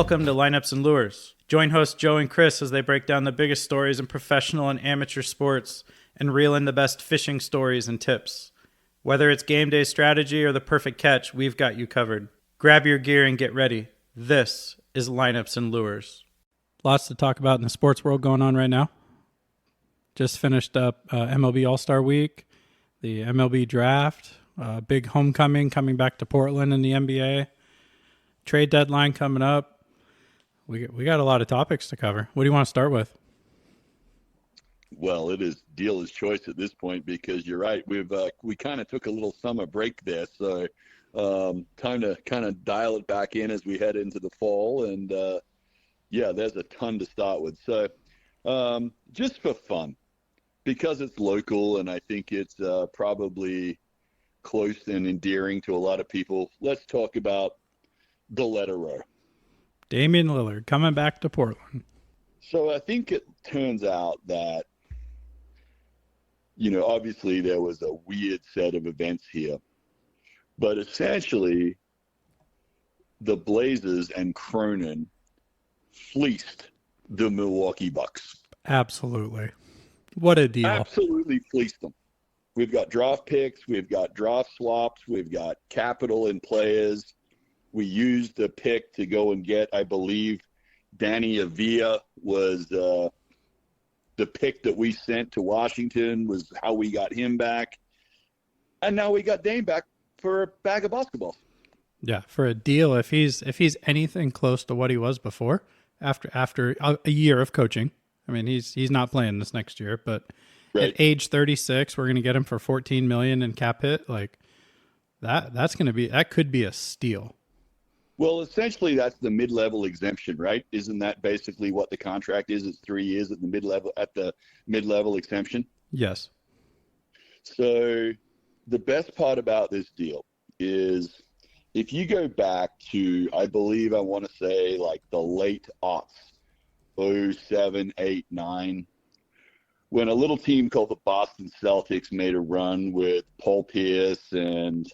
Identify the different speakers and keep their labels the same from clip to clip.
Speaker 1: Welcome to Lineups and Lures. Join hosts Joe and Chris as they break down the biggest stories in professional and amateur sports and reel in the best fishing stories and tips. Whether it's game day strategy or the perfect catch, we've got you covered. Grab your gear and get ready. This is Lineups and Lures. Lots to talk about in the sports world going on right now. Just finished up MLB All Star Week, the MLB Draft, big homecoming coming back to Portland in the NBA. Trade deadline coming up. We got a lot of topics to cover. What do you want to start with?
Speaker 2: Well, it is dealer's choice at this point because you're right. We kind of took a little summer break there, so time to kind of dial it back in as we head into the fall. And there's a ton to start with. So just for fun, because it's local and I think it's probably close and endearing to a lot of people, let's talk about the letter row.
Speaker 1: Damian Lillard coming back to Portland.
Speaker 2: So I think it turns out that, obviously there was a weird set of events here, but essentially the Blazers and Cronin fleeced the Milwaukee Bucks.
Speaker 1: Absolutely. What a deal.
Speaker 2: Absolutely fleeced them. We've got draft picks. We've got draft swaps. We've got capital in players. We used the pick to go and get, I believe, Danny Avila was the pick that we sent to Washington was how we got him back. And now we got Dame back for a bag of basketballs.
Speaker 1: Yeah, for a deal. If he's anything close to what he was before, after a year of coaching, I mean, he's not playing this next year, but right. At age 36, we're going to get him for $14 million in cap hit. Like that could be a steal.
Speaker 2: Well, essentially, that's the mid-level exemption, right? Isn't that basically what the contract is? It's 3 years at the mid-level exemption.
Speaker 1: Yes.
Speaker 2: So the best part about this deal is if you go back to, I want to say like the late aughts, 07, 8, 9, when a little team called the Boston Celtics made a run with Paul Pierce and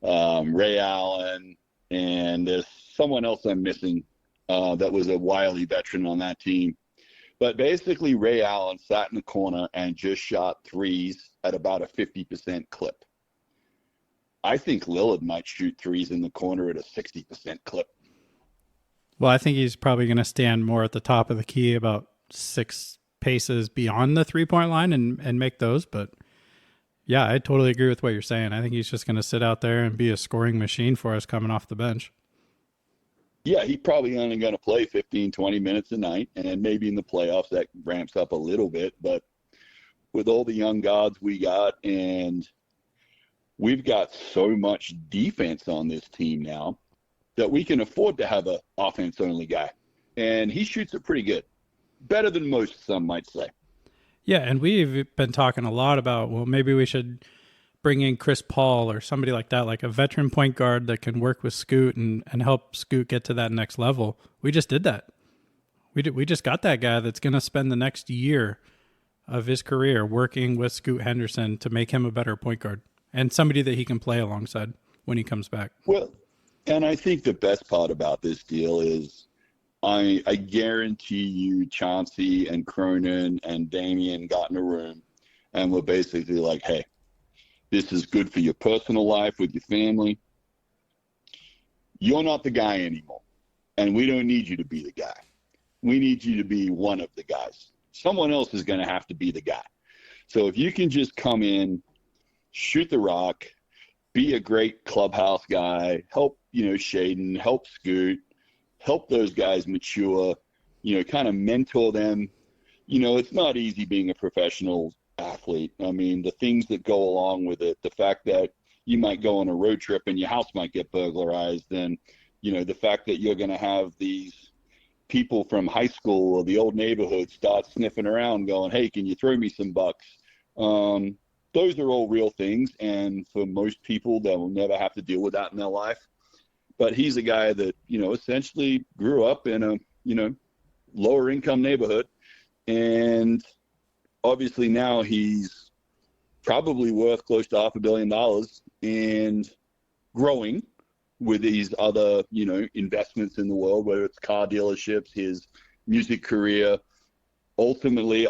Speaker 2: Ray Allen. And there's someone else I'm missing that was a wily veteran on that team. But basically, Ray Allen sat in the corner and just shot threes at about a 50% clip. I think Lillard might shoot threes in the corner at a 60% clip.
Speaker 1: Well, I think he's probably going to stand more at the top of the key, about 6 paces beyond the three-point line and make those. But yeah, I totally agree with what you're saying. I think he's just going to sit out there and be a scoring machine for us coming off the bench.
Speaker 2: Yeah, he's probably only going to play 15, 20 minutes a night, and maybe in the playoffs that ramps up a little bit. But with all the young guards we got, and we've got so much defense on this team now that we can afford to have an offense-only guy. And he shoots it pretty good. Better than most, some might say.
Speaker 1: Yeah, and we've been talking a lot about, well, maybe we should bring in Chris Paul or somebody like that, like a veteran point guard that can work with Scoot and help Scoot get to that next level. We just did that. We just got that guy that's going to spend the next year of his career working with Scoot Henderson to make him a better point guard and somebody that he can play alongside when he comes back.
Speaker 2: Well, and I think the best part about this deal is I guarantee you Chauncey and Cronin and Damian got in a room and were basically like, hey, this is good for your personal life with your family. You're not the guy anymore, and we don't need you to be the guy. We need you to be one of the guys. Someone else is going to have to be the guy. So if you can just come in, shoot the rock, be a great clubhouse guy, help, Shaden, help Scoot, help those guys mature, kind of mentor them. It's not easy being a professional athlete. I mean, the things that go along with it, the fact that you might go on a road trip and your house might get burglarized, and, the fact that you're going to have these people from high school or the old neighborhood start sniffing around going, hey, can you throw me some bucks? Those are all real things. And for most people, they will never have to deal with that in their life. But he's a guy that, essentially grew up in a, lower income neighborhood. And obviously now he's probably worth close to $500 million and growing, with these other, investments in the world, whether it's car dealerships, his music career. Ultimately,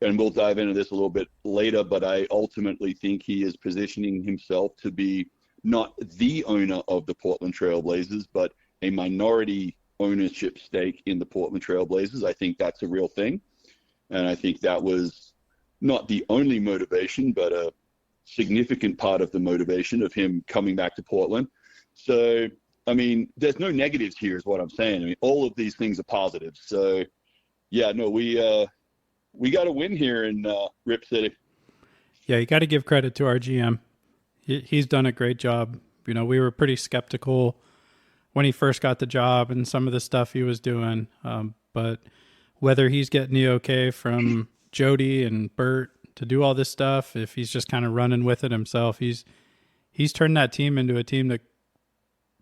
Speaker 2: and we'll dive into this a little bit later, but I ultimately think he is positioning himself to be not the owner of the Portland Trail Blazers, but a minority ownership stake in the Portland Trail Blazers. I think that's a real thing. And I think that was not the only motivation, but a significant part of the motivation of him coming back to Portland. So, I mean, there's no negatives here is what I'm saying. I mean, all of these things are positives. So, yeah, no, we got to win here in Rip City.
Speaker 1: Yeah, you got to give credit to our GM. He's done a great job. We were pretty skeptical when he first got the job and some of the stuff he was doing. But whether he's getting the okay from Jody and Bert to do all this stuff, if he's just kind of running with it himself, he's turned that team into a team that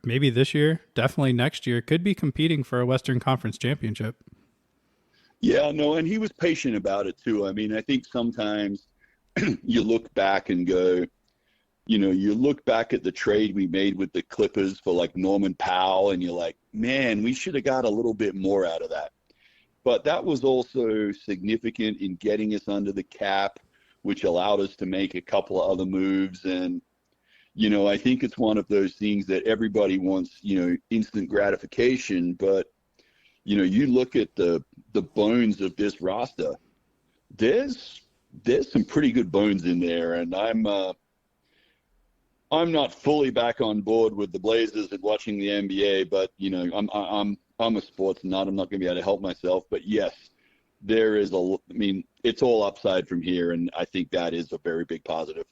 Speaker 1: maybe this year, definitely next year, could be competing for a Western Conference championship.
Speaker 2: Yeah, no, and he was patient about it too. I mean, I think sometimes you look back and go, you look back at the trade we made with the Clippers for like Norman Powell, and you're like, man, we should have got a little bit more out of that. But that was also significant in getting us under the cap, which allowed us to make a couple of other moves. And, I think it's one of those things that everybody wants, instant gratification, but you look at the bones of this roster, there's some pretty good bones in there, and I'm not fully back on board with the Blazers and watching the NBA, but I'm a sports nut. I'm not going to be able to help myself, but yes, there is it's all upside from here, and I think that is a very big positive.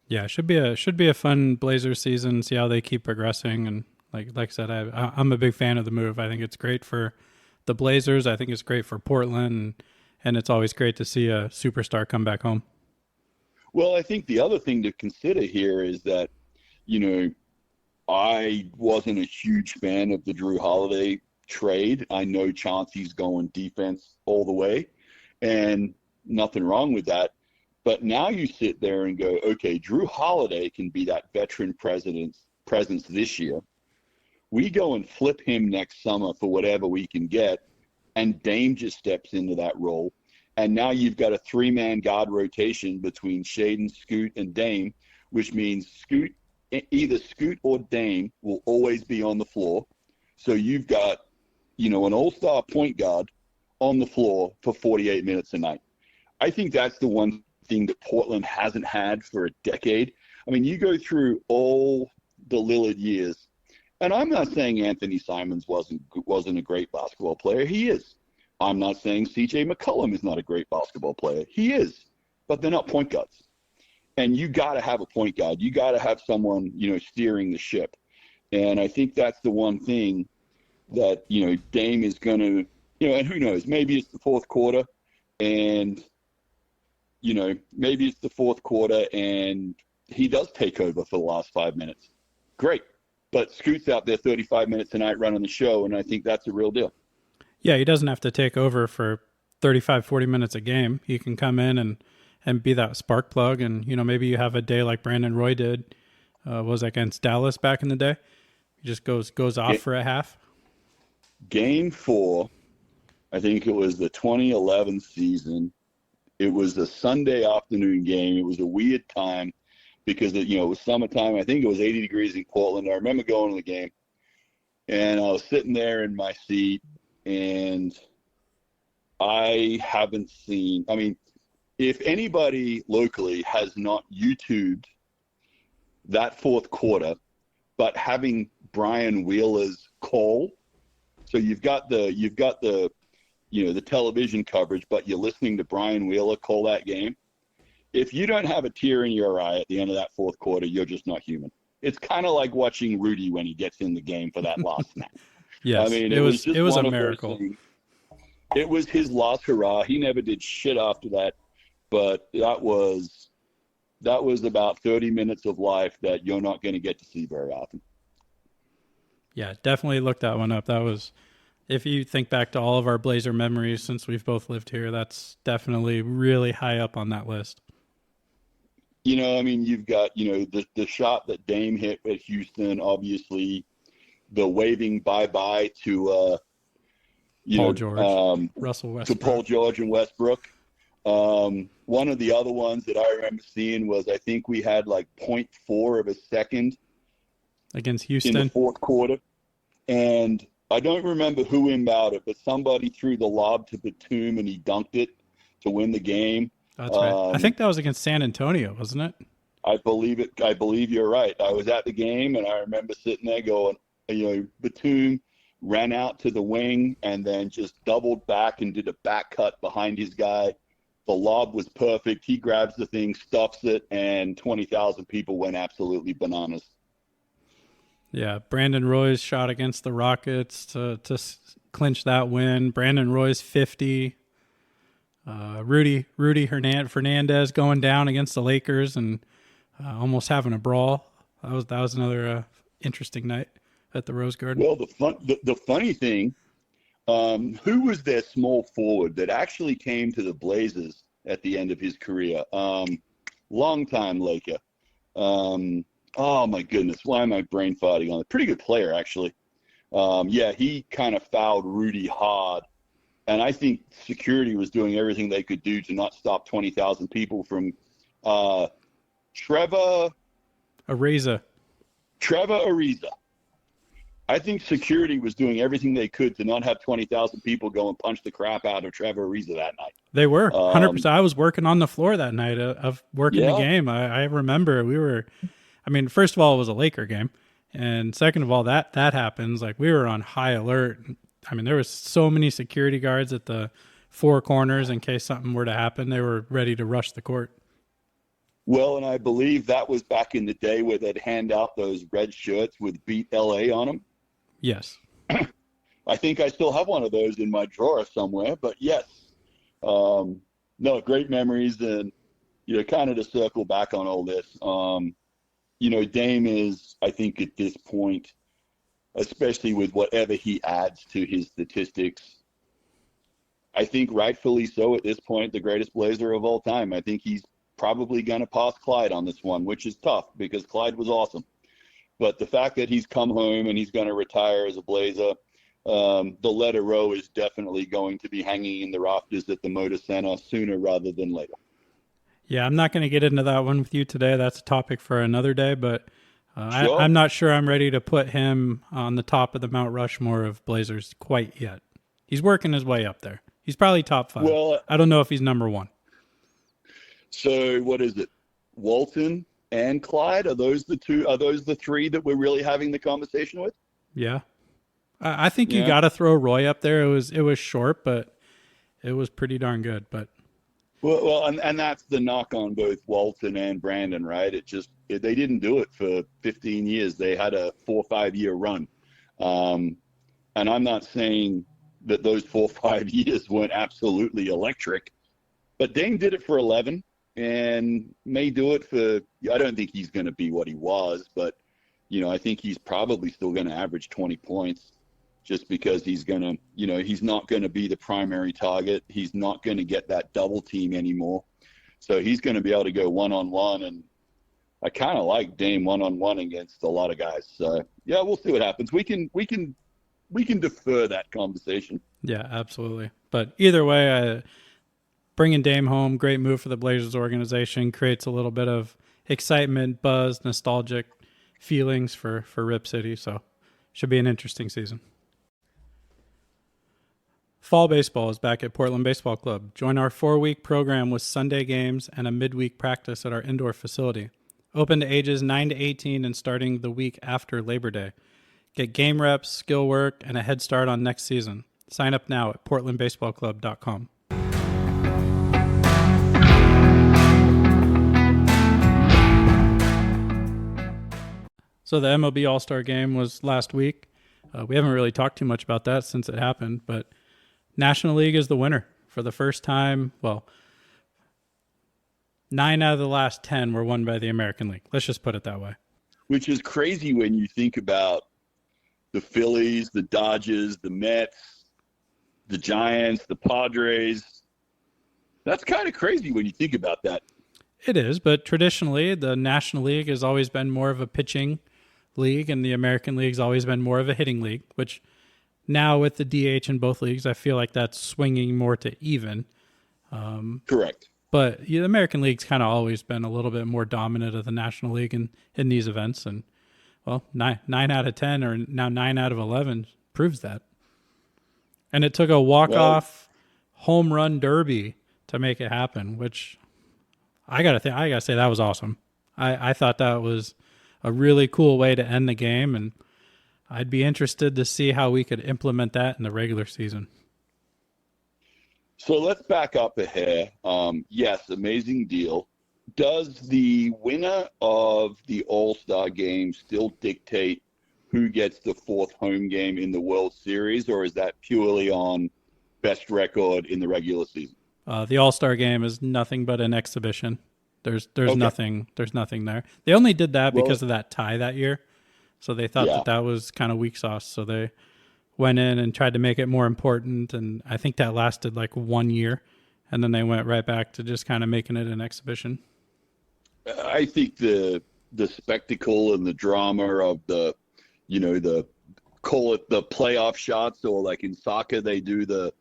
Speaker 1: Yeah, should be a fun Blazers season. See how they keep progressing. And like I said, I'm a big fan of the move. I think it's great for the Blazers. I think it's great for Portland, and it's always great to see a superstar come back home.
Speaker 2: Well, I think the other thing to consider here is that, I wasn't a huge fan of the Drew Holiday trade. I know Chauncey's going defense all the way, and nothing wrong with that. But now you sit there and go, okay, Drew Holiday can be that veteran presence this year. We go and flip him next summer for whatever we can get, and Dame just steps into that role. And now you've got a three-man guard rotation between Shaden, Scoot, and Dame, which means either Scoot or Dame will always be on the floor. So you've got, an all-star point guard on the floor for 48 minutes a night. I think that's the one thing that Portland hasn't had for a decade. I mean, you go through all the Lillard years, and I'm not saying Anthony Simons wasn't a great basketball player. He is. I'm not saying C.J. McCollum is not a great basketball player. He is. But they're not point guards. And you got to have a point guard. You got to have someone, steering the ship. And I think that's the one thing that, Dame is going to, and who knows, maybe it's the fourth quarter and, maybe it's the fourth quarter and he does take over for the last 5 minutes. Great. But Scoot's out there 35 minutes a night running the show, and I think that's a real deal.
Speaker 1: Yeah, he doesn't have to take over for 35, 40 minutes a game. He can come in and be that spark plug, and, maybe you have a day like Brandon Roy did, was against Dallas back in the day. He just goes off for a half.
Speaker 2: Game 4, I think it was the 2011 season. It was a Sunday afternoon game. It was a weird time because it was summertime. I think it was 80 degrees in Portland. I remember going to the game, and I was sitting there in my seat, and I haven't seen, if anybody locally has not YouTubed that fourth quarter, but having Brian Wheeler's call, so you've got the the television coverage, but you're listening to Brian Wheeler call that game. If you don't have a tear in your eye at the end of that fourth quarter, you're just not human. It's kind of like watching Rudy when he gets in the game for that last snap.
Speaker 1: Yes, it was a miracle.
Speaker 2: It was his last hurrah. He never did shit after that, but that was about 30 minutes of life that you're not going to get to see very often.
Speaker 1: Yeah, definitely look that one up. That was, if you think back to all of our Blazer memories since we've both lived here, that's definitely really high up on that list.
Speaker 2: I mean, you've got, the shot that Dame hit at Houston, obviously, the waving bye-bye to,
Speaker 1: Paul George, Russell Westbrook.
Speaker 2: To Paul George and Westbrook. One of the other ones that I remember seeing was, I think we had like 0.4 of a second
Speaker 1: against Houston
Speaker 2: in the fourth quarter. And I don't remember who inbounded it, but somebody threw the lob to Batum and he dunked it to win the game.
Speaker 1: That's right. I think that was against San Antonio, wasn't it?
Speaker 2: I believe it. I believe you're right. I was at the game, and I remember sitting there going, Batum ran out to the wing and then just doubled back and did a back cut behind his guy. The lob was perfect. He grabs the thing, stuffs it, and 20,000 people went absolutely bananas.
Speaker 1: Yeah, Brandon Roy's shot against the Rockets to clinch that win. Brandon Roy's 50. Rudy Fernandez going down against the Lakers and almost having a brawl. That was another interesting night at the Rose Garden.
Speaker 2: Well, the funny thing, who was their small forward that actually came to the Blazers at the end of his career? Longtime Laker. Oh my goodness, why am I brain farting on it? Pretty good player, actually. He kind of fouled Rudy hard. And I think security was doing everything they could do to not stop 20,000 people from Trevor Ariza. I think security was doing everything they could to not have 20,000 people go and punch the crap out of Trevor Ariza that night.
Speaker 1: They were 100%. I was working on the floor that night of working the game. I remember first of all, it was a Laker game. And second of all, that happens. Like, we were on high alert. I mean, there was so many security guards at the four corners in case something were to happen. They were ready to rush the court.
Speaker 2: Well, and I believe that was back in the day where they'd hand out those red shirts with Beat LA on them.
Speaker 1: Yes.
Speaker 2: I think I still have one of those in my drawer somewhere, but yes. No, great memories. And, kind of to circle back on all this, Dame is, I think at this point, especially with whatever he adds to his statistics, I think rightfully so at this point, the greatest Blazer of all time. I think he's probably going to pass Clyde on this one, which is tough because Clyde was awesome. But the fact that he's come home and he's going to retire as a Blazer, the letter row is definitely going to be hanging in the rafters at the Motor Center sooner rather than later.
Speaker 1: Yeah, I'm not going to get into that one with you today. That's a topic for another day, but
Speaker 2: Sure.
Speaker 1: I'm not sure I'm ready to put him on the top of the Mount Rushmore of Blazers quite yet. He's working his way up there. He's probably top 5.
Speaker 2: Well,
Speaker 1: I don't know if he's number 1.
Speaker 2: So what is it? Walton and Clyde? Are those the two? Are those the three that we're really having the conversation with?
Speaker 1: Yeah. I think you got to throw Roy up there. It was short, but it was pretty darn good. But
Speaker 2: Well, and that's the knock on both Walton and Brandon, right? They didn't do it for 15 years. They had a 4 or 5 year run. And I'm not saying that those 4 or 5 years weren't absolutely electric, but Dame did it for 11 and may do it for, I don't think he's going to be what he was, but, I think he's probably still going to average 20 points just because he's going to, he's not going to be the primary target. He's not going to get that double team anymore. So he's going to be able to go one-on-one, and I kind of like Dame one-on-one against a lot of guys. So, yeah, we'll see what happens. We can defer that conversation.
Speaker 1: Yeah, absolutely. But either way, bringing Dame home, great move for the Blazers organization, creates a little bit of excitement, buzz, nostalgic feelings for Rip City. So should be an interesting season. Fall baseball is back at Portland Baseball Club. Join our 4-week program with Sunday games and a midweek practice at our indoor facility. Open to ages 9 to 18 and starting the week after Labor Day. Get game reps, skill work, and a head start on next season. Sign up now at portlandbaseballclub.com. So the MLB All Star Game was last week. We haven't really talked too much about that since it happened, but National League is the winner for the first time. Well, 9 out of the last 10 were won by the American League. Let's just put it that way.
Speaker 2: Which is crazy when you think about the Phillies, the Dodgers, the Mets, the Giants, the Padres. That's kind of crazy when you think about that.
Speaker 1: It is, but traditionally the National League has always been more of a pitching league and the American League's always been more of a hitting league, which now with the DH in both leagues, I feel like that's swinging more to even.
Speaker 2: Correct.
Speaker 1: But the American League's kind of always been a little bit more dominant of the National League in these events. And, well, 9 out of 10 or now 9 out of 11 proves that. And it took a walk-off home run derby to make it happen, which I gotta say that was awesome. I thought that was a really cool way to end the game, and I'd be interested to see how we could implement that in the regular season.
Speaker 2: So let's back up a hair. Yes, amazing deal. Does the winner of the All Star Game still dictate who gets the fourth home game in the World Series, or is that purely on best record in the regular season?
Speaker 1: The All Star Game is nothing but an exhibition. There's
Speaker 2: Okay.
Speaker 1: nothing there. They only did that because of that tie that year, so they thought that was kind of weak sauce. So they went in and tried to make it more important, and I think that lasted like 1 year, and then they went right back to just kind of making it an exhibition.
Speaker 2: I think the spectacle and the drama of the call it the playoff shots, or like in soccer they do the,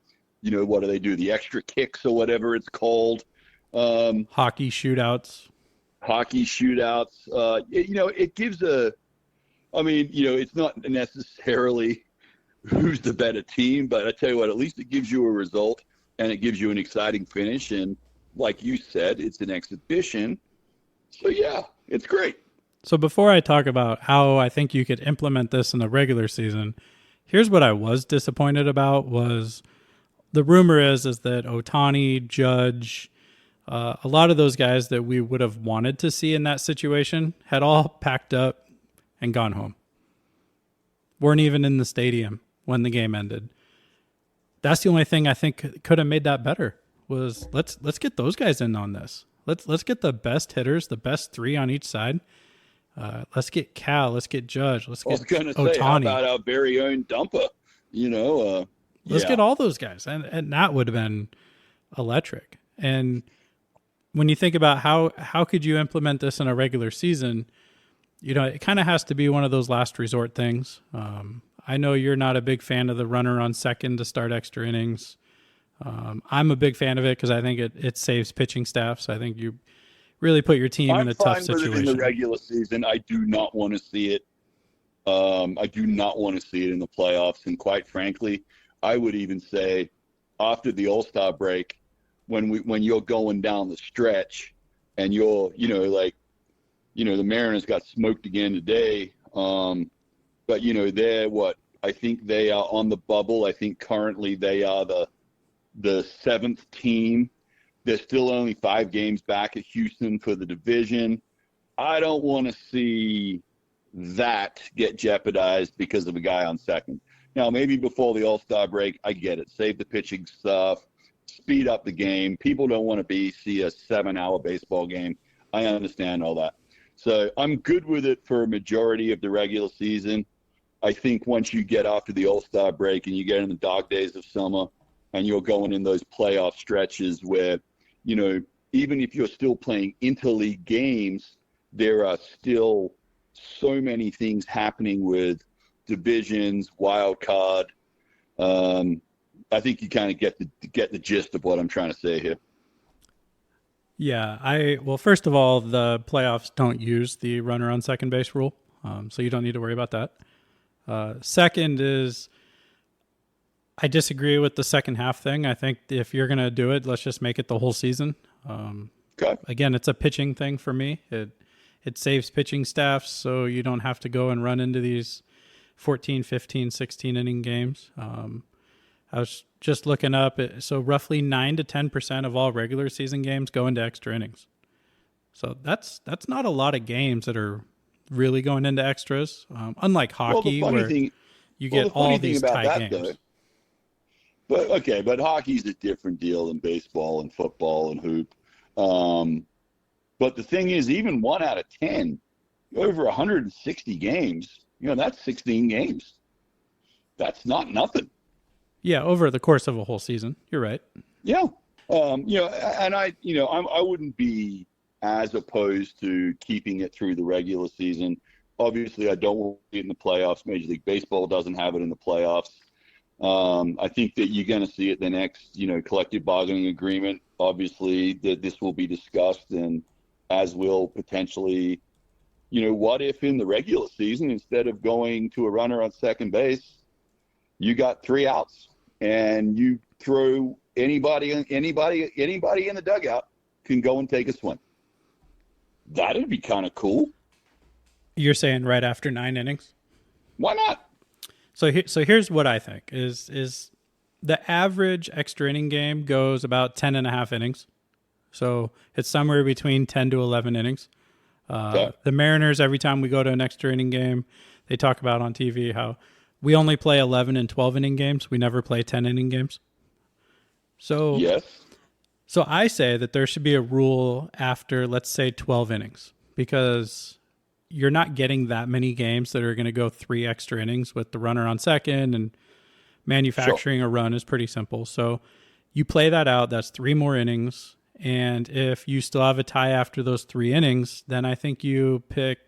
Speaker 2: what do they do? The extra kicks or whatever it's called.
Speaker 1: Hockey shootouts.
Speaker 2: It gives it's not necessarily who's the better team, but I tell you what, at least it gives you a result and it gives you an exciting finish. And like you said, it's an exhibition. So yeah, it's great.
Speaker 1: So before I talk about how I think you could implement this in the regular season, here's what I was disappointed about was the rumor is that Ohtani, Judge, a lot of those guys that we would have wanted to see in that situation had all packed up and gone home. Weren't even in the stadium when the game ended. That's the only thing I think could have made that better was let's get those guys in on this. Let's get the best hitters, the best three on each side. Let's get Cal. Let's get Judge. Let's get Ohtani.
Speaker 2: Say, how about our very own Dumper?
Speaker 1: Let's get all those guys, and that would have been electric. And when you think about how could you implement this in a regular season, it kind of has to be one of those last resort things. I know you're not a big fan of the runner on second to start extra innings. I'm a big fan of it because I think it saves pitching staff. So I think you really put your team in a tough situation.
Speaker 2: In the regular season, I do not want to see it. I do not want to see it in the playoffs. And quite frankly, I would even say after the All-Star break, when you're going down the stretch and you're, the Mariners got smoked again today. But I think they are on the bubble. I think currently they are the seventh team. They're still only 5 games back at Houston for the division. I don't want to see that get jeopardized because of a guy on second. Now, maybe before the All-Star break, I get it. Save the pitching stuff, speed up the game. People don't want to see a 7-hour baseball game. I understand all that. So I'm good with it for a majority of the regular season. I think once you get after the All-Star break and you get in the dog days of summer and you're going in those playoff stretches where, even if you're still playing interleague games, there are still so many things happening with divisions, wild card. I think you kind of get the gist of what I'm trying to say here.
Speaker 1: Yeah, first of all, the playoffs don't use the runner on second base rule, so you don't need to worry about that. Second is, I disagree with the second half thing. I think if you're going to do it, let's just make it the whole season.
Speaker 2: Okay.
Speaker 1: Again, it's a pitching thing for me. It saves pitching staffs, so you don't have to go and run into these 14, 15, 16 inning games. I was just looking up, so roughly 9 to 10% of all regular season games go into extra innings. So that's not a lot of games that are really going into extras. Unlike hockey, you get all these tie games.
Speaker 2: But hockey's a different deal than baseball and football and hoop. But the thing is, even 1 out of 10, over 160 games, that's 16 games. That's not nothing.
Speaker 1: Yeah, over the course of a whole season. You're right.
Speaker 2: Yeah. And I wouldn't be as opposed to keeping it through the regular season. Obviously, I don't want it in the playoffs. Major League Baseball doesn't have it in the playoffs. I think that you're going to see it the next, collective bargaining agreement. Obviously, that this will be discussed, and as will potentially, what if in the regular season, instead of going to a runner on second base, you got 3 outs and you throw anybody in the dugout can go and take a swing. That'd be kind of cool.
Speaker 1: You're saying right after 9 innings?
Speaker 2: Why not?
Speaker 1: So here's what I think is the average extra inning game goes about 10.5 innings. So it's somewhere between 10 to 11 innings.
Speaker 2: Okay.
Speaker 1: The Mariners, every time we go to an extra inning game, they talk about on TV how we only play 11 and 12 inning games. We never play 10 inning games. So
Speaker 2: yes.
Speaker 1: So I say that there should be a rule after, let's say, 12 innings, because you're not getting that many games that are going to go 3 extra innings with the runner on second, and manufacturing a run is pretty simple. So you play that out. That's 3 more innings. And if you still have a tie after those 3 innings, then I think you pick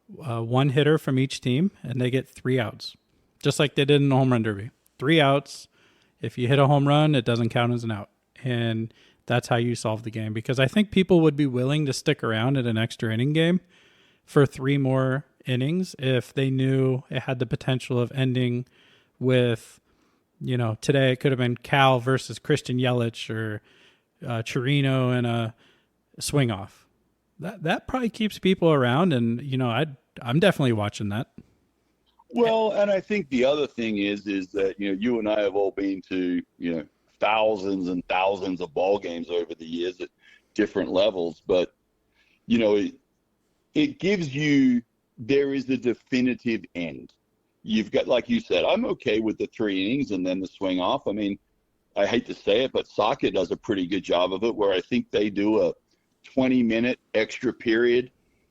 Speaker 1: one hitter from each team and they get 3 outs, just like they did in the home run derby. 3 outs. If you hit a home run, it doesn't count as an out. And that's how you solve the game, because I think people would be willing to stick around at an extra inning game for 3 more innings if they knew it had the potential of ending with, today it could have been Cal versus Christian Yelich, or Chirino and a swing off. That probably keeps people around, and I'm definitely watching that.
Speaker 2: Well, and I think the other thing is that you and I have all been to thousands and thousands of ball games over the years at different levels, but it gives you, there is a definitive end. You've got, like you said, I'm okay with the 3 innings and then the swing off. I mean, I hate to say it, but soccer does a pretty good job of it, where I think they do a 20-minute extra period,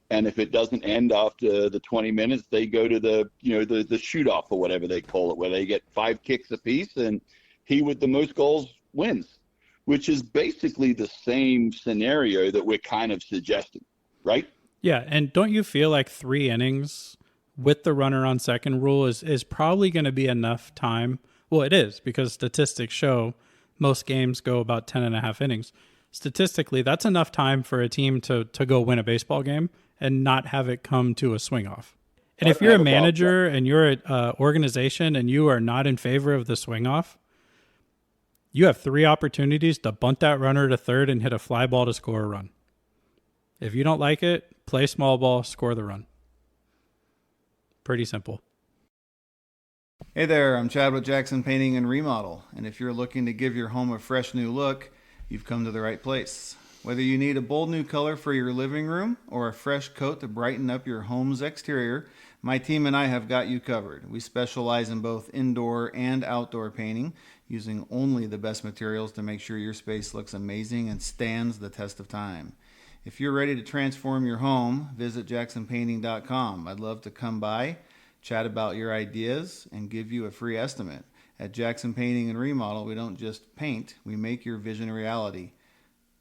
Speaker 2: and if it doesn't end after the 20 minutes, they go to the shoot off, or whatever they call it, where they get 5 kicks apiece, and he with the most goals wins, which is basically the same scenario that we're kind of suggesting, right?
Speaker 1: Yeah, and don't you feel like 3 innings with the runner on second rule is probably going to be enough time? Well, it is, because statistics show most games go about 10.5 innings. Statistically, that's enough time for a team to go win a baseball game and not have it come to a swing off. And if you're a manager and you're an organization and you are not in favor of the swing off, you have 3 opportunities to bunt that runner to third and hit a fly ball to score a run. If you don't like it, play small ball, score the run. Pretty simple.
Speaker 3: Hey there, I'm Chad with Jackson Painting and Remodel, and if you're looking to give your home a fresh new look, you've come to the right place. Whether you need a bold new color for your living room or a fresh coat to brighten up your home's exterior, my team and I have got you covered. We specialize in both indoor and outdoor painting, using only the best materials to make sure your space looks amazing and stands the test of time. If you're ready to transform your home, visit jacksonpainting.com. I'd love to come by, chat about your ideas, and give you a free estimate. At Jackson Painting and Remodel, we don't just paint, we make your vision a reality.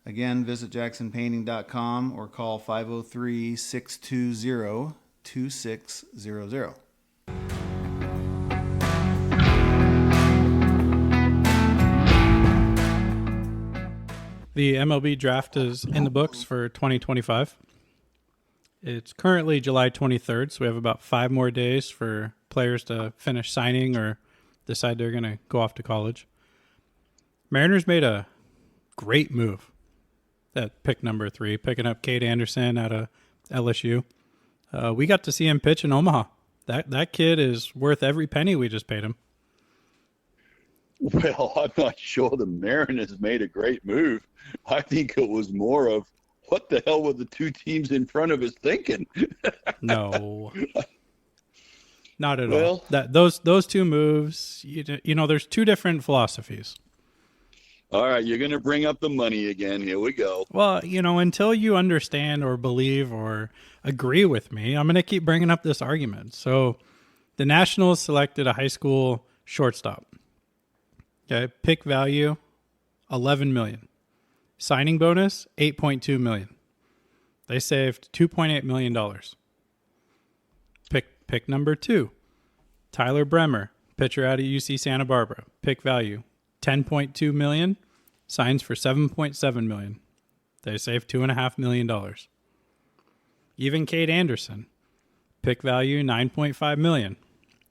Speaker 3: Again, visit jacksonpainting.com or call 503-620-2600.
Speaker 1: The MLB Draft is in the books for 2025. It's currently July 23rd, so we have about 5 more days for players to finish signing or decide they're going to go off to college. Mariners made a great move at pick number 3, picking up Cade Anderson out of LSU. We got to see him pitch in Omaha. That kid is worth every penny we just paid him.
Speaker 2: Well, I'm not sure the Mariners made a great move. I think it was more of, what the hell were the 2 teams in front of us thinking?
Speaker 1: No, not at all. Those 2 moves, there's 2 different philosophies.
Speaker 2: All right, you're going to bring up the money again. Here we go.
Speaker 1: Well, until you understand or believe or agree with me, I'm going to keep bringing up this argument. So the Nationals selected a high school shortstop. Okay, pick value, $11 million. Signing bonus, $8.2 million. They saved $2.8 million. Pick number 2, Tyler Bremer, pitcher out of UC Santa Barbara. Pick value, $10.2 million, signs for $7.7 million. They saved $2.5 million. Even Cade Anderson, pick value, $9.5 million.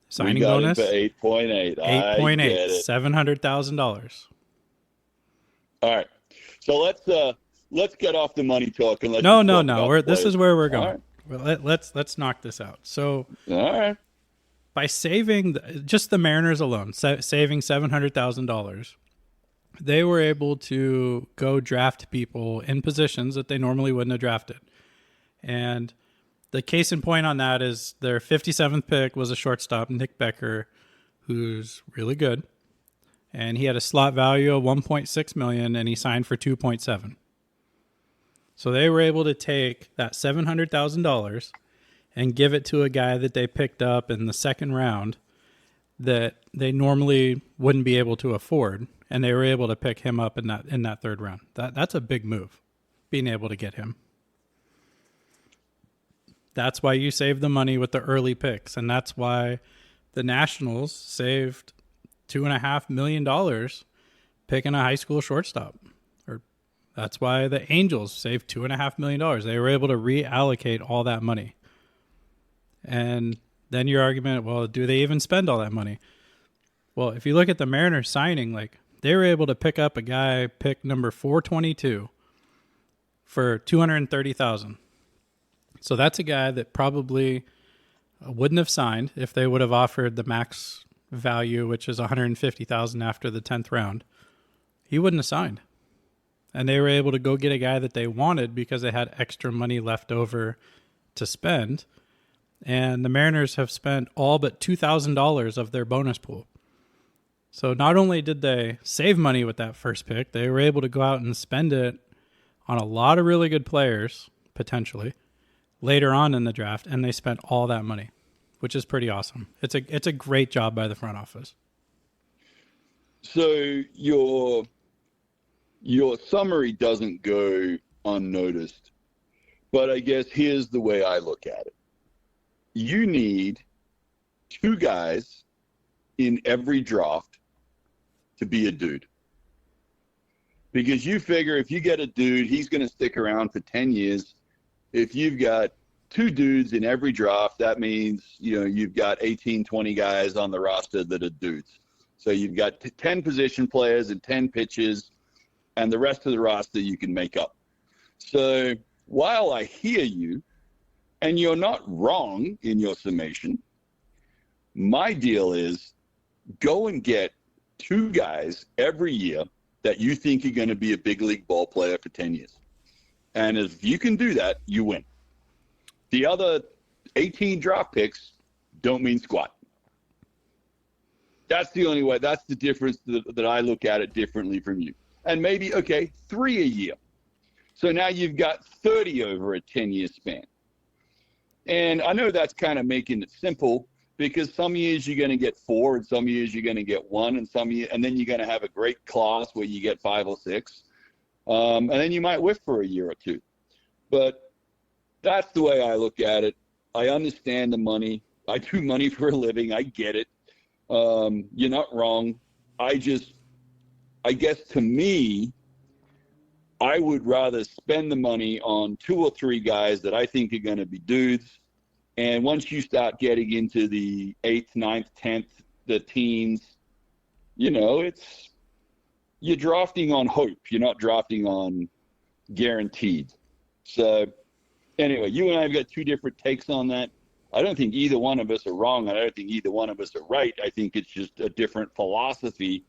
Speaker 1: Signing bonus,
Speaker 2: $8.8.
Speaker 1: 8.8, $700,000.
Speaker 2: All right. So let's get off the money talk and let's
Speaker 1: No. This is where we're going. Right. Well, let's knock this out. So,
Speaker 2: all right.
Speaker 1: By saving just the Mariners alone, saving $700,000, they were able to go draft people in positions that they normally wouldn't have drafted. And the case in point on that is their 57th pick was a shortstop, Nick Becker, who's really good. And he had a slot value of $1.6 million, and he signed for $2.7. So they were able to take that $700,000 and give it to a guy that they picked up in the second round that they normally wouldn't be able to afford, and they were able to pick him up in that third round. That's a big move, being able to get him. That's why you save the money with the early picks, and that's why the Nationals saved $2.5 million picking a high school shortstop. Or that's why the Angels saved $2.5 million. They were able to reallocate all that money. And then your argument, well, do they even spend all that money? Well, if you look at the Mariners signing, like they were able to pick up a guy, pick number 422 for $230,000. So that's a guy that probably wouldn't have signed if they would have offered the max value, which is $150,000 after the 10th round. He wouldn't have signed. And they were able to go get a guy that they wanted because they had extra money left over to spend. And the Mariners have spent all but $2,000 of their bonus pool. So not only did they save money with that first pick, they were able to go out and spend it on a lot of really good players, potentially, later on in the draft, and they spent all that money, which is pretty awesome. It's a great job by the front office.
Speaker 2: So your summary doesn't go unnoticed, but I guess here's the way I look at it. You need 2 guys in every draft to be a dude. Because you figure if you get a dude, he's going to stick around for 10 years. If you've got 2 dudes in every draft, that means, you've got 18, 20 guys on the roster that are dudes. So you've got 10 position players and 10 pitches, and the rest of the roster you can make up. So while I hear you, and you're not wrong in your summation, my deal is go and get 2 guys every year that you think are going to be a big league ball player for 10 years. And if you can do that, you win. The other 18 draft picks don't mean squat. That's the only way. That's the difference that I look at it differently from you. And maybe, 3 a year. So now you've got 30 over a 10-year span. And I know that's kind of making it simple because some years you're going to get 4 and some years you're going to get 1 and then you're going to have a great class where you get 5 or 6. And then you might whiff for a year or 2. But that's the way I look at it. I understand the money. I do money for a living. I get it. You're not wrong. I guess to me, I would rather spend the money on 2 or 3 guys that I think are going to be dudes. And once you start getting into the 8th, 9th, 10th, the teens, you're drafting on hope. You're not drafting on guaranteed. So anyway, you and I have got 2 different takes on that. I don't think either one of us are wrong. And I don't think either one of us are right. I think it's just a different philosophy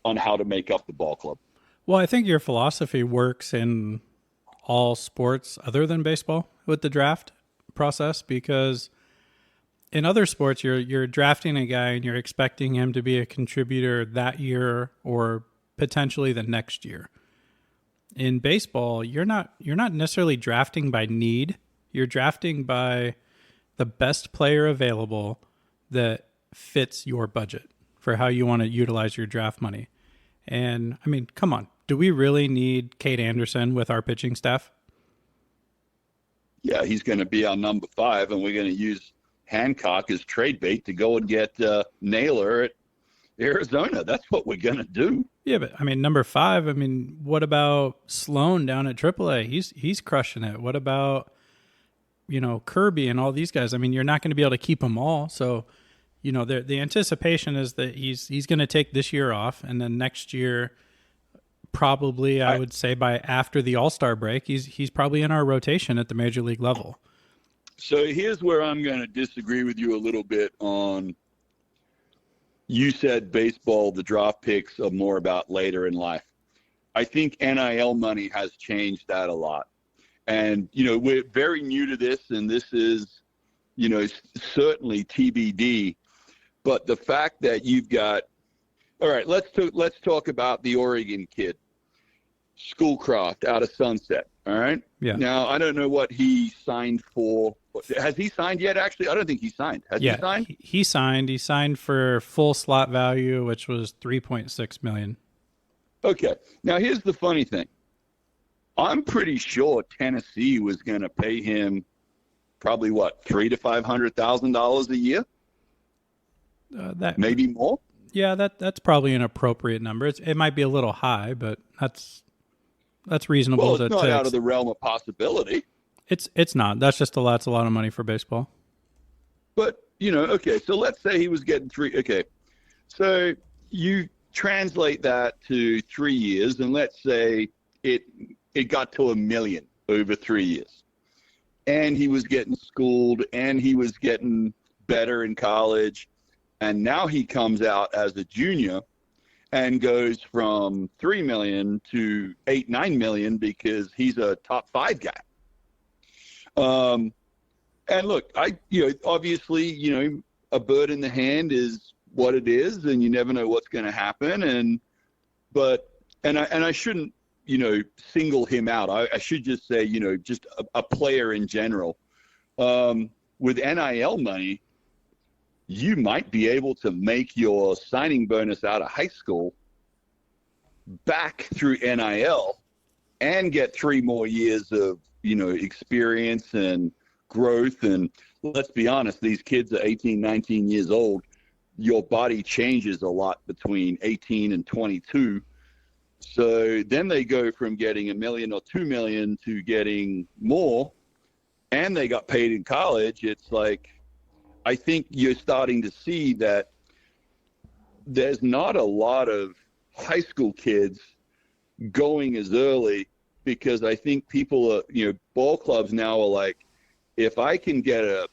Speaker 2: on how to make up the ball club.
Speaker 1: Well, I think your philosophy works in all sports other than baseball with the draft process, because in other sports you're drafting a guy and you're expecting him to be a contributor that year or potentially the next year. In baseball, you're not necessarily drafting by need. You're drafting by the best player available that fits your budget for how you want to utilize your draft money. And I mean, come on. Do we really need Cade Anderson with our pitching staff?
Speaker 2: yeah, he's going to be our number 5, and we're going to use Hancock as trade bait to go and get Naylor at Arizona. That's what we're going to do.
Speaker 1: Yeah, but I mean, number 5. I mean, what about Sloan down at AAA? He's crushing it. What about Kirby and all these guys? I mean, you're not going to be able to keep them all. So, the anticipation is that he's going to take this year off, and then next year, probably I would say by after the All Star break, he's probably in our rotation at the major league level.
Speaker 2: So here's where I'm going to disagree with you a little bit on. You said baseball, the draft picks are more about later in life. I think NIL money has changed that a lot. And, we're very new to this, and this is, certainly TBD. But the fact that you've got, all right, let's talk about the Oregon kid, Schoolcraft out of Sunset, all right?
Speaker 1: Yeah.
Speaker 2: Now, I don't know what he signed for. Has he signed yet, actually? I don't think he signed. Has he signed?
Speaker 1: He signed. He signed for full slot value, which was $3.6 million.
Speaker 2: Okay. Now, here's the funny thing. I'm pretty sure Tennessee was going to pay him probably, $300,000 to $500,000 a year? Maybe more?
Speaker 1: Yeah, that's probably an appropriate number. It might be a little high, but that's reasonable.
Speaker 2: Well, it's not out of the realm of possibility.
Speaker 1: It's not. That's a lot of money for baseball.
Speaker 2: But, okay, so let's say he was getting 3. Okay, so you translate that to 3 years, and let's say it got to $1 million over 3 years. And he was getting schooled, and he was getting better in college. And now he comes out as a junior and goes from $3 million to $8-9 million because he's a top 5 guy. And look, obviously, a bird in the hand is what it is, and you never know what's going to happen. And I shouldn't, single him out. I should just say, just a player in general. With NIL money, you might be able to make your signing bonus out of high school back through NIL and get 3 more years of, experience and growth. And let's be honest, these kids are 18, 19 years old. Your body changes a lot between 18 and 22. So then they go from getting $1 million or $2 million to getting more, and they got paid in college. It's like, I think you're starting to see that there's not a lot of high school kids going as early, because I think people are, ball clubs now are like, if I can get a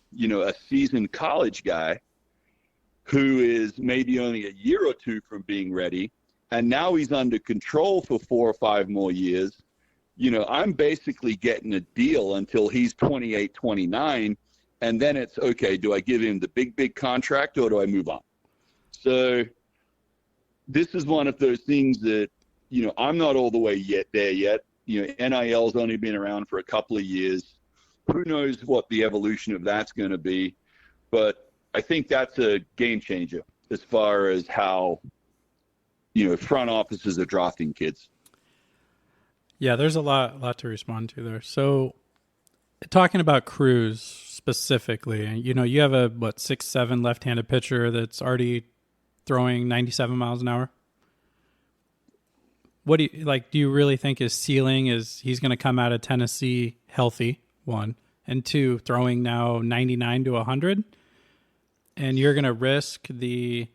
Speaker 2: seasoned college guy who is maybe only a year or 2 from being ready, and now he's under control for 4 or 5 more years, I'm basically getting a deal until he's 28, 29. And then it's, okay, do I give him the big contract or do I move on? So this is one of those things that, I'm not all the way there yet. NIL's only been around for a couple of years. Who knows what the evolution of that's going to be? But I think that's a game changer as far as how, front offices are drafting kids.
Speaker 1: Yeah, there's a lot to respond to there. So talking about Cruz specifically, you have a 6'7" left-handed pitcher that's already throwing 97 miles an hour. What do you really think his ceiling is? He's going to come out of Tennessee healthy, 1, and 2, throwing now 99 to 100, and you're going to risk the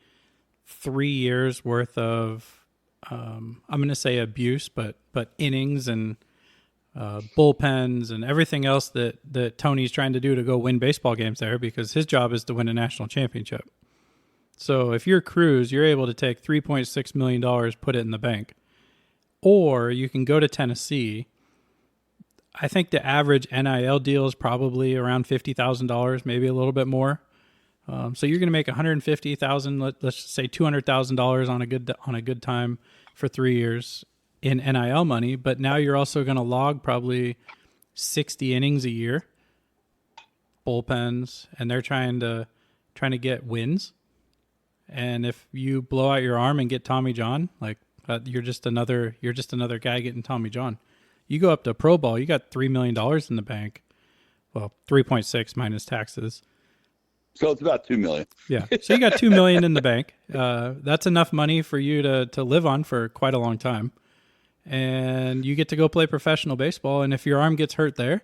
Speaker 1: 3 years worth of I'm going to say abuse, but innings and bullpens and everything else that Tony's trying to do to go win baseball games there, because his job is to win a national championship. So if you're Cruz, you're able to take $3.6 million, put it in the bank. Or you can go to Tennessee. I think the average NIL deal is probably around $50,000, maybe a little bit more. So you're going to make $150,000, let's just say $200,000 on a good time for 3 years in NIL money. But now you're also going to log probably 60 innings a year, bullpens, and they're trying to get wins. And if you blow out your arm and get Tommy John, you're just another guy getting Tommy John. You go up to pro ball, you got $3 million in the bank. Well, 3.6 minus taxes.
Speaker 2: So it's about $2 million.
Speaker 1: Yeah. So you got $2 million in the bank. That's enough money for you to live on for quite a long time. And you get to go play professional baseball. And if your arm gets hurt there,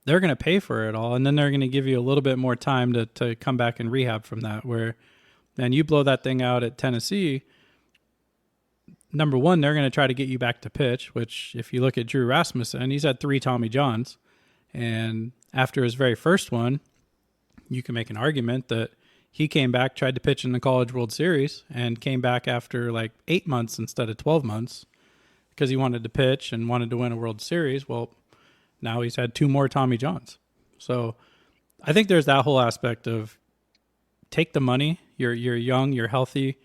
Speaker 1: they're going to pay for it all. And then they're going to give you a little bit more time to come back and rehab from that. Where then you blow that thing out at Tennessee. Number one, they're going to try to get you back to pitch, which if you look at Drew Rasmussen, he's had 3 Tommy Johns. And after his very first one, you can make an argument that he came back, tried to pitch in the College World Series, and came back after like 8 months instead of 12 months because he wanted to pitch and wanted to win a World Series. Well, now he's had 2 more Tommy Johns. So I think there's that whole aspect of take the money. You're young, you're healthy.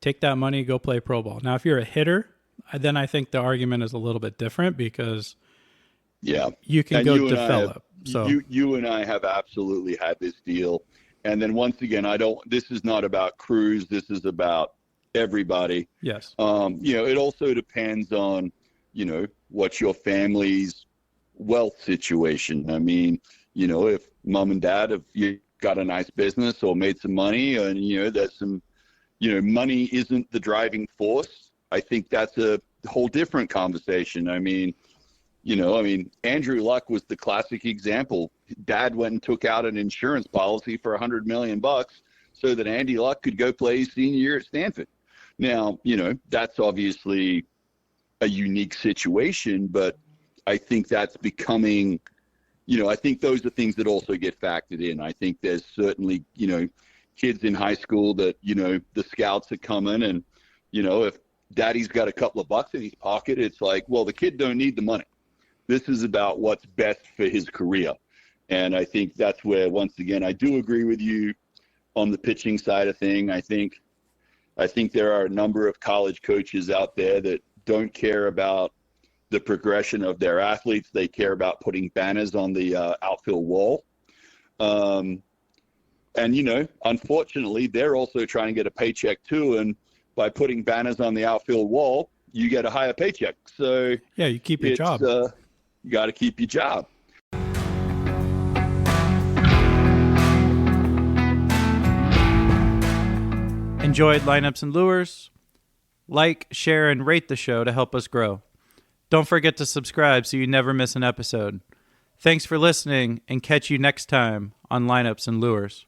Speaker 1: Take that money, go play pro ball. Now, if you're a hitter, then I think the argument is a little bit different because you can go develop. So
Speaker 2: you and I have absolutely had this deal. And then once again, this is not about Cruz. This is about everybody.
Speaker 1: Yes.
Speaker 2: It also depends on, what your family's wealth situation. I mean, if mom and dad have got a nice business or made some money and, there's some, money isn't the driving force. I think that's a whole different conversation. I mean, Andrew Luck was the classic example. Dad went and took out an insurance policy for $100 million so that Andy Luck could go play his senior year at Stanford. Now, that's obviously a unique situation, but I think that's becoming, I think those are things that also get factored in. I think there's certainly, kids in high school that, the scouts that come in and, if daddy's got a couple of bucks in his pocket, it's like, well, the kid don't need the money. This is about what's best for his career. And I think that's where, once again, I do agree with you on the pitching side of thing. I think there are a number of college coaches out there that don't care about the progression of their athletes. They care about putting banners on the outfield wall. And, unfortunately, they're also trying to get a paycheck too. And by putting banners on the outfield wall, you get a higher paycheck. So
Speaker 1: yeah, you keep your job.
Speaker 2: You got to keep your job.
Speaker 1: Enjoyed Lineups and Lures? Like, share, and rate the show to help us grow. Don't forget to subscribe so you never miss an episode. Thanks for listening, and catch you next time on Lineups and Lures.